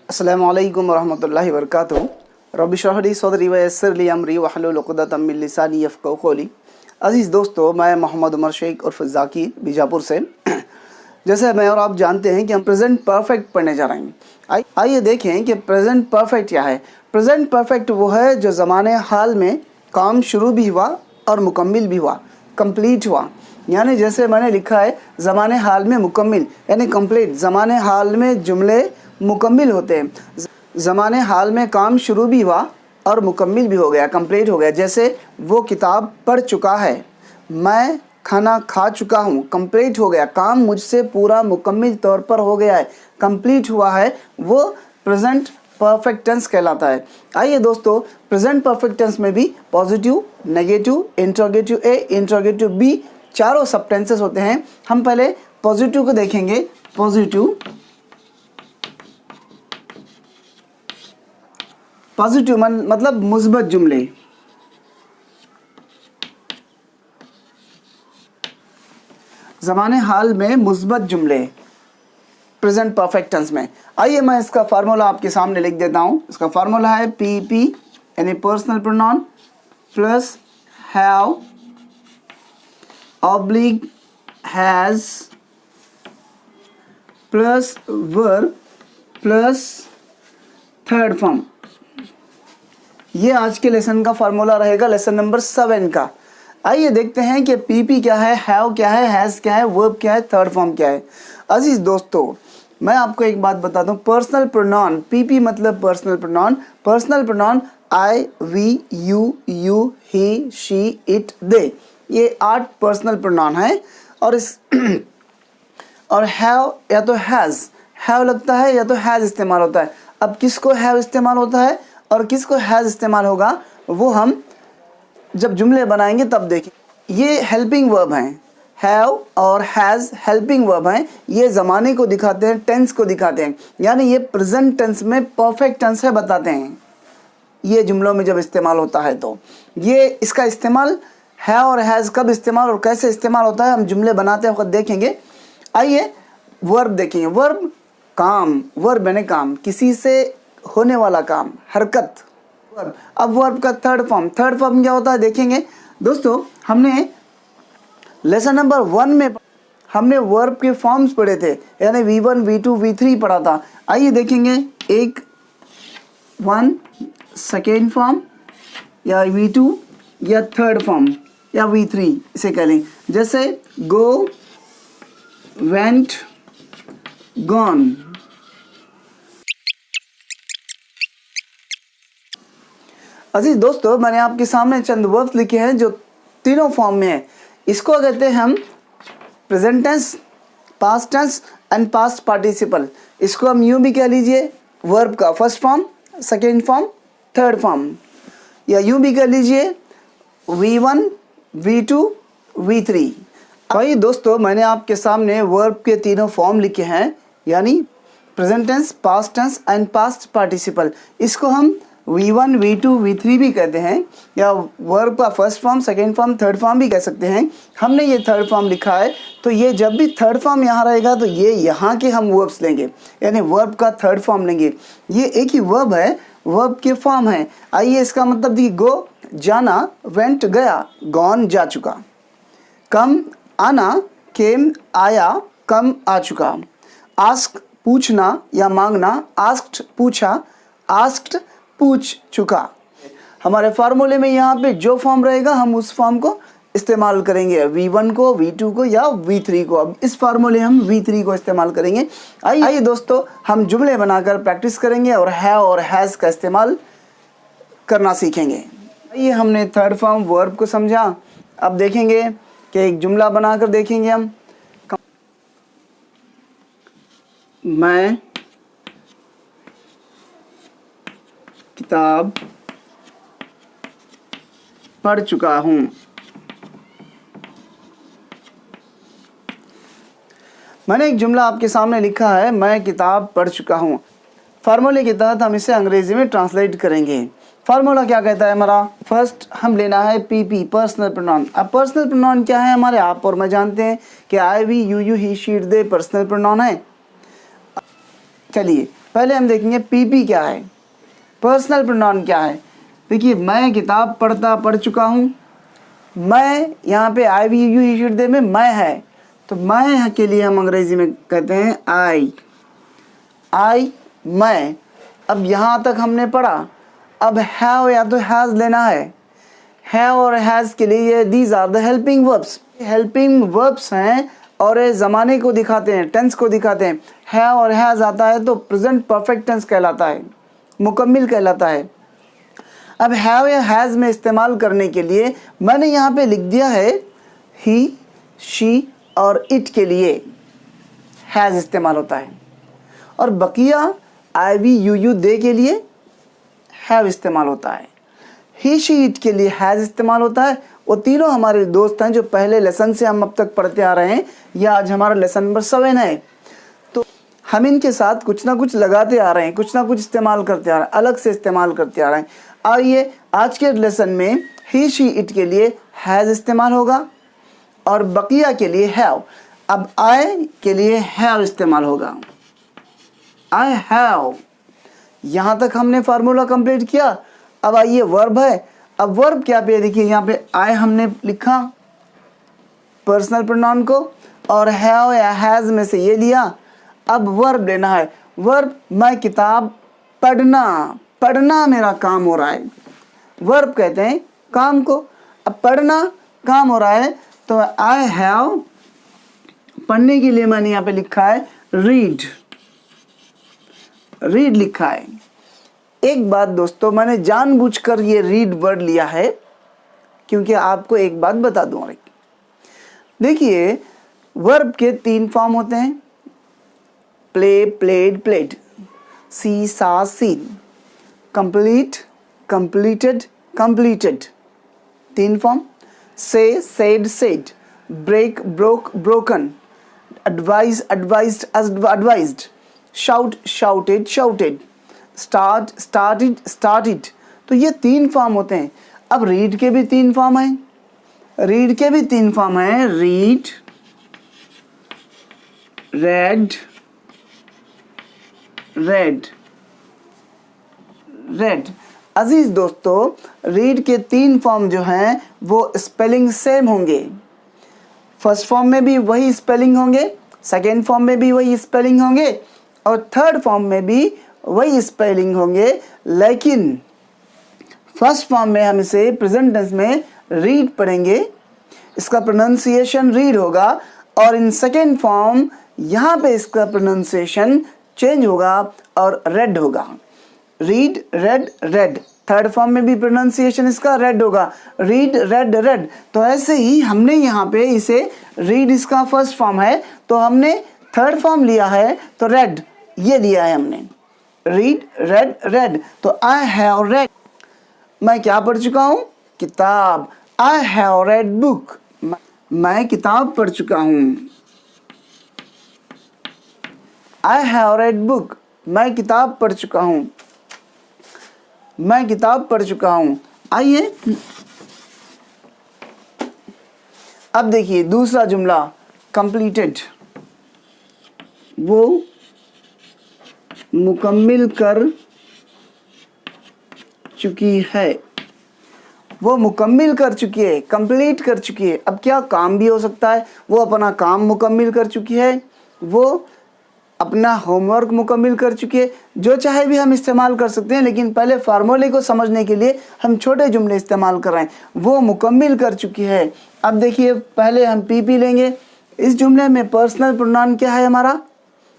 अस्सलामु अलैकुम वरहमतुल्लाहि वबरकातुहू। रब्बि इश्रह ली सदरी व यस्सिर ली अमरी वहलुल उक़दतम मिन लिसानी यफ़क़हू क़ौली। अज़ीज़ दोस्तों, मैं मोहम्मद उमर शेख उर्फ़ ज़ाकिर बीजापुर से। जैसे मैं और आप जानते हैं कि हम प्रेजेंट परफेक्ट पढ़ने जा रहे हैं। आइए देखें कि प्रेजेंट परफेक्ट क्या है। प्रेजेंट परफेक्ट वो है जो ज़माने हाल में काम शुरू भी हुआ और मुकम्मिल भी हुआ, कंप्लीट हुआ। यानी जैसे मैंने लिखा है ज़माने हाल में मुकम्मिल यानी कंप्लीट। ज़माने हाल में जुमले मुकम्मिल होते हैं। ज़माने हाल में काम शुरू भी हुआ और मुकम्मिल भी हो गया, कंप्लीट हो गया। जैसे वो किताब पढ़ चुका है, मैं खाना खा चुका हूँ, कंप्लीट हो गया। काम मुझसे पूरा मुकम्मिल तौर पर हो गया है, कंप्लीट हुआ है, वो प्रेजेंट परफेक्ट टेंस कहलाता है। आइए दोस्तों, प्रेजेंट परफेक्ट टेंस में भी पॉजिटिव, नेगेटिव, इंट्रोगेटिव ए, इंट्रोगेटिव बी चारों सब टेंसेस होते हैं। हम पहले पॉजिटिव को देखेंगे। पॉजिटिव मतलब मुस्बत जुमले। ज़माने हाल में मुस्बत जुमले प्रेजेंट परफेक्ट टेंस में। आइए मैं इसका फार्मूला आपके सामने लिख देता हूँ। इसका फार्मूला है पीपी यानी personal pronoun plus have oblique has plus verb plus third form. ये आज के लेसन का फार्मूला रहेगा, लेसन नंबर 7 का। आइए देखते हैं कि पीपी क्या है, हैव क्या है, हैज़ क्या है, वर्ब क्या है, थर्ड फॉर्म क्या है। अजीज़ दोस्तों, मैं आपको एक बात बताता हूँ। पर्सनल प्रोनाउन, पीपी मतलब personal pronoun. Personal pronoun I, we, you, he, she, it, they, ये 8 पर्सनल प्रोनाउन है। और इस और हैव या तो हैव लगता है या तो हैज़ इस्तेमाल होता है। अब किसको हैव इस्तेमाल होता है और किसको हैज़ इस्तेमाल होगा, वो हम जब जुमले बनाएंगे तब देखें। ये हेल्पिंग वर्ब हैं, हैव और हैज़ हेल्पिंग वर्ब हैं। ये ज़माने को दिखाते हैं, टेंस को दिखाते हैं। यानी ये प्रेजेंट टेंस में परफेक्ट टेंस है बताते हैं। ये जुमलों में जब इस्तेमाल होता है तो ये इसका इस्तेमाल है और हैज़ कब इस्तेमाल और कैसे इस्तेमाल होता है हम जुमले बनाते वक्त देखेंगे। आइए वर्ब देखेंगे। वर्ब काम, वर्ब यानी काम, किसी से होने वाला काम, हरकत, वर्ब। अब वर्ब का थर्ड फॉर्म क्या होता है देखेंगे दोस्तों। हमने लेसन नंबर 1 में हमने वर्ब के फॉर्म्स पढ़े थे, यानी V1, V2, V3 पढ़ा था। आइए देखेंगे, एक 1 सेकेंड फॉर्म या V2 या थर्ड फॉर्म या V3 इसे कह लें। जैसे गो, वेंट, गॉन। अजीज दोस्तों, मैंने आपके सामने चंद वर्ब्स लिखे हैं जो तीनों फॉर्म में है। इसको कहते हैं हम present tense, past tense and past participle. इसको हम यूं भी कह लीजिए, वर्ब का first form, second form, third form, या यूं भी कह लीजिए V1, V2, V3। भाई दोस्तों, मैंने आपके सामने वर्ब के तीनों फॉर्म लिखे हैं, यानी present tense, past tense and past participle. इसको हम V1, V2, V3 भी कहते हैं, या वर्ब का first form, second form, third form भी कह सकते हैं। हमने ये थर्ड फॉर्म लिखा है, तो ये जब भी थर्ड फॉर्म यहाँ रहेगा तो ये यहाँ के हम वर्ब्स लेंगे, यानी वर्ब का थर्ड फॉर्म लेंगे। ये एक ही वर्ब है, वर्ब के फॉर्म है। आइए इसका मतलब देखिए, गो जाना, वेंट गया, गॉन जा चुका, कम आना, केम आया, कम आ चुका, आस्क पूछना या मांगना, आस्क्ड पूछा, आस्क्ड पूछ चुका। हमारे फार्मूले में यहाँ पे जो फॉर्म रहेगा हम उस फॉर्म को इस्तेमाल करेंगे, V1 को, V2 को या V3 को। अब इस फार्मूले हम V3 को इस्तेमाल करेंगे। आइए दोस्तों, हम जुमले बनाकर प्रैक्टिस करेंगे और हैव और हैज़ का इस्तेमाल करना सीखेंगे। आइए, हमने थर्ड फॉर्म वर्ब को समझा। अब देखेंगे कि एक जुमला बनाकर देखेंगे हम। मैं किताब पढ़ चुका हूँ। मैंने एक जुमला आपके सामने लिखा है, मैं किताब पढ़ चुका हूँ। फार्मूले के तहत हम इसे अंग्रेजी में ट्रांसलेट करेंगे। फार्मूला क्या कहता है हमारा, फर्स्ट हम लेना है पीपी, पर्सनल प्रोनाउन। अब पर्सनल प्रोनाउन क्या है हमारे, आप और मैं जानते हैं कि I, we, you, he, she, they personal pronoun है। चलिए पहले हम देखेंगे पीपी क्या है, पर्सनल प्रोनाउन क्या है। देखिए मैं किताब पढ़ चुका हूँ, मैं यहाँ पे आई वी यू शुड दे में मैं है, तो मैं के लिए हम अंग्रेजी में कहते हैं आई मैं। अब यहाँ तक हमने पढ़ा, अब हैव या तो हैज़ लेना है। हैव और हैज़ के लिए ये these are the helping verbs, helping verbs हैं और ये ज़माने को दिखाते हैं, टेंस को दिखाते हैं। हैव और हैज़ आता है तो प्रेजेंट परफेक्ट टेंस कहलाता है, मुकम्मिल कहलाता है। अब हैव या हैज़ में इस्तेमाल करने के लिए मैंने यहाँ पे लिख दिया है ही, शी और इट के लिए हैज़ इस्तेमाल होता है, और बकिया आई वी यू दे के लिए हैव इस्तेमाल होता है। ही, शी, इट के लिए हैज़ इस्तेमाल होता है। वो तीनों हमारे दोस्त हैं जो पहले लेसन से हम अब तक पढ़ते आ रहे हैं, यह आज हमारा लेसन नंबर 7 है। तो हम इनके साथ कुछ ना कुछ लगाते आ रहे हैं, कुछ ना कुछ इस्तेमाल करते आ रहे हैं, अलग से इस्तेमाल करते आ रहे हैं। आइए आज के लेसन में ही, शी, इट के लिए हैज़ इस्तेमाल होगा और बकिया के लिए हैव। अब आई के लिए हैव इस्तेमाल होगा, आई हैव। यहाँ तक हमने फार्मूला कंप्लीट किया। अब आइए वर्ब है। अब वर्ब क्या पे, देखिए यहाँ पे आई हमने लिखा पर्सनल प्रोनाउन को, और हैव या हैज़ में से ये लिया। अब वर्ब लेना है। वर्ब मैं किताब पढ़ना मेरा काम हो रहा है, वर्ब कहते हैं काम को। अब पढ़ना काम हो रहा है तो आई हैव, पढ़ने के लिए मैंने यहाँ पे लिखा है रीड लिखा है। एक बात दोस्तों, मैंने जानबूझकर ये रीड वर्ड लिया है क्योंकि आपको एक बात बता दूं। देखिए वर्ब के 3 फॉर्म होते हैं, play, played, played, see, saw, seen, complete, completed, completed. 3 form, say, said, said, break, broke, broken, advise, advised, advised, shout, shouted, shouted, start, started, started. तो ये 3 फॉर्म होते हैं। अब रीड के भी 3 फॉर्म हैं, रीड के भी 3 फॉर्म हैं, रीड, रेड, रेड, रेड। अजीज दोस्तों रीड के 3 फॉर्म जो हैं वो स्पेलिंग सेम होंगे। फर्स्ट फॉर्म में भी वही स्पेलिंग होंगे, सेकेंड फॉर्म में भी वही स्पेलिंग होंगे, और थर्ड फॉर्म में भी वही स्पेलिंग होंगे। लेकिन फर्स्ट फॉर्म में हम इसे प्रेजेंट टेंस में रीड पढ़ेंगे, इसका प्रोनाउंसिएशन रीड होगा, और इन सेकेंड फॉर्म यहाँ पे इसका प्रोनाउंसिएशन चेंज होगा और रेड होगा। Read, red, red. Third form में भी प्रोनाउंसिएशन इसका रेड होगा, रीड, रेड, रेड। तो ऐसे ही हमने यहाँ पे इसे रीड इसका फर्स्ट फॉर्म है तो हमने थर्ड फॉर्म लिया है तो रेड ये लिया है हमने, रीड, रेड, रेड। तो आई हैव रेड, मैं क्या पढ़ चुका हूँ? किताब। आई हैव रेड बुक, मैं किताब पढ़ चुका हूँ। आई हैव रेड बुक, मैं किताब पढ़ चुका हूँ, मैं किताब पढ़ चुका हूँ। आइए अब देखिए दूसरा जुमला, कंप्लीटेड, वो मुकम्मिल कर चुकी है, वो मुकम्मिल कर चुकी है, कंप्लीट कर चुकी है। अब क्या काम भी हो सकता है, वो अपना काम मुकम्मिल कर चुकी है, वो अपना होमवर्क मुकम्मिल कर चुकी है, जो चाहे भी हम इस्तेमाल कर सकते हैं। लेकिन पहले फार्मूले को समझने के लिए हम छोटे जुमले इस्तेमाल कर रहे हैं। वो मुकम्मिल कर चुकी है। अब देखिए पहले हम पी लेंगे। इस जुमले में पर्सनल प्रोनाउन क्या है हमारा?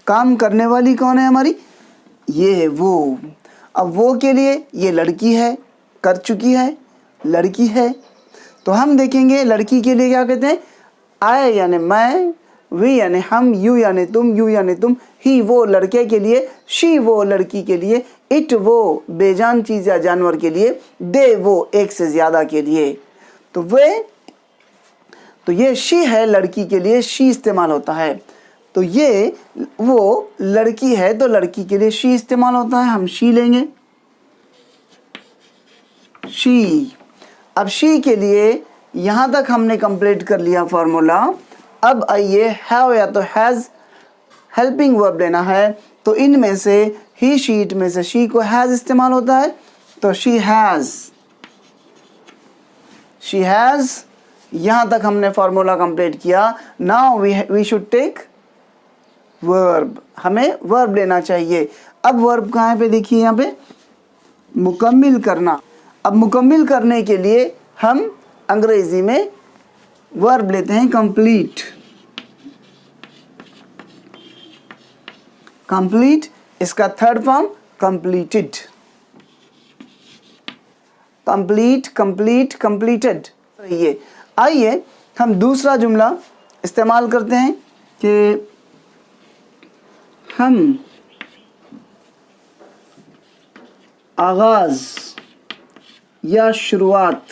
काम करने वाली कौन है हमारी? ये है वो। अब वो के लिए ये लड़की है, कर चुकी है, लड़की है। तो हम देखेंगे लड़की के लिए क्या कहते हैं? आई यानी मैं, वी यानी हम, यू यानी तुम, यू यानी तुम, ही वो लड़के के लिए, शी वो लड़की के लिए, इट वो बेजान चीज़ या जानवर के लिए, दे वो एक से ज़्यादा के लिए। तो ये शी है लड़की के लिए, शी इस्तेमाल होता है। तो ये वो लड़की है तो लड़की के लिए शी इस्तेमाल होता है, हम शी लेंगे, शी। अब शी के लिए यहाँ तक हमने कंप्लीट कर लिया फार्मूला। अब आइए हैव या तो हैज़ हेल्पिंग वर्ब लेना है। तो तो इनमें से ही शीट में से शी को हैज़ इस्तेमाल होता है, तो शी हैज़। यहाँ तक हमने फार्मूला कंप्लीट किया। Now we should take verb, हमें वर्ब लेना चाहिए। अब वर्ब कहाँ पे देखिए, यहाँ पे मुकम्मिल करना। अब मुकम्मिल करने के लिए हम अंग्रेजी में वर्ब लेते हैं कंप्लीट। कंप्लीट, इसका third form completed. Complete, complete, completed. ये आइए हम दूसरा जुमला इस्तेमाल करते हैं कि हम आगाज़ या शुरुआत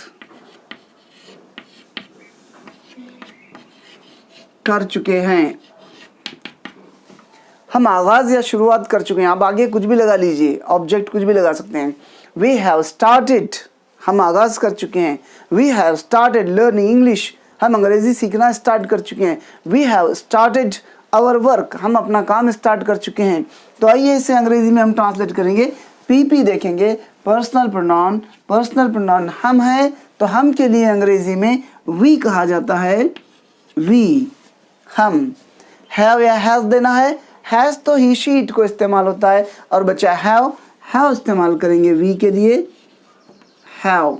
कर चुके हैं। हम आगाज़ या शुरुआत कर चुके हैं। आप आगे कुछ भी लगा लीजिए, ऑब्जेक्ट कुछ भी लगा सकते हैं। वी हैव स्टार्टेड, हम आगाज़ कर चुके हैं। We have started learning English, हम अंग्रेज़ी सीखना स्टार्ट कर चुके हैं। We have started our work, हम अपना काम स्टार्ट कर चुके हैं। तो आइए इसे अंग्रेज़ी में हम ट्रांसलेट करेंगे। पीपी देखेंगे, पर्सनल प्रोनाउन। पर्सनल प्रोनाउन हम है, तो हम के लिए अंग्रेज़ी में वी कहा जाता है। वी, हम। हैव या हैज़ देना है, हैज़ तो ही शीट को इस्तेमाल होता है, और बच्चा हैव इस्तेमाल करेंगे वी के लिए। हैव,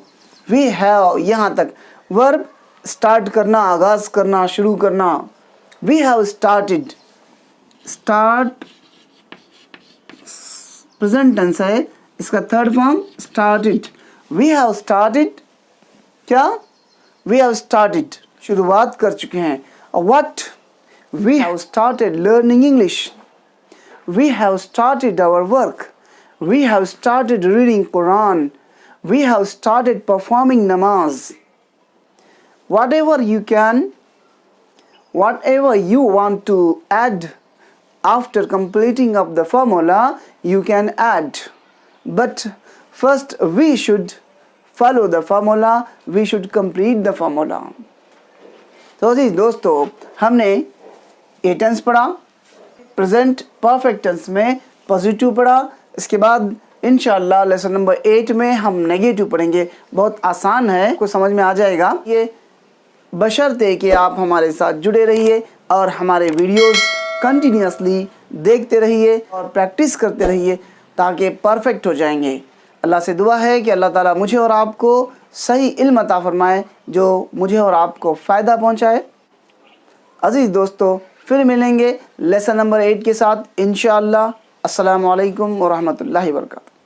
वी हैव, यहाँ तक। वर्ब स्टार्ट करना, आगाज़ करना, शुरू करना। We have started, start present tense है, इसका third form started. We have started, क्या? वी हैव स्टार्टेड, शुरुआत कर चुके हैं। What? We have started learning English. We have started our work. We have started reading Quran. We have started performing namaz. Whatever you want to add after completing of the formula, you can add. But first we should follow the formula. We should complete the formula. तो जी दोस्तों, हमने ये tense पढ़ा, present perfect tense में positive पढ़ा। इसके बाद इंशाल्लाह लेसन नंबर 8 में हम नेगेटिव पढ़ेंगे। बहुत आसान है, कुछ समझ में आ जाएगा ये, बशर्ते कि आप हमारे साथ जुड़े रहिए और हमारे वीडियोस कंटिन्यूसली देखते रहिए और प्रैक्टिस करते रहिए ताकि परफेक्ट हो जाएंगे। अल्लाह से दुआ है कि अल्लाह ताला मुझे और आपको सही इल्म अता फरमाए जो मुझे और आपको फ़ायदा पहुँचाए। अज़ीज़ दोस्तों, फिर मिलेंगे लेसन नंबर 8 के साथ इंशाअल्लाह। अस्सलामु अलैकुम व रहमतुल्लाहि व बरकातुहू।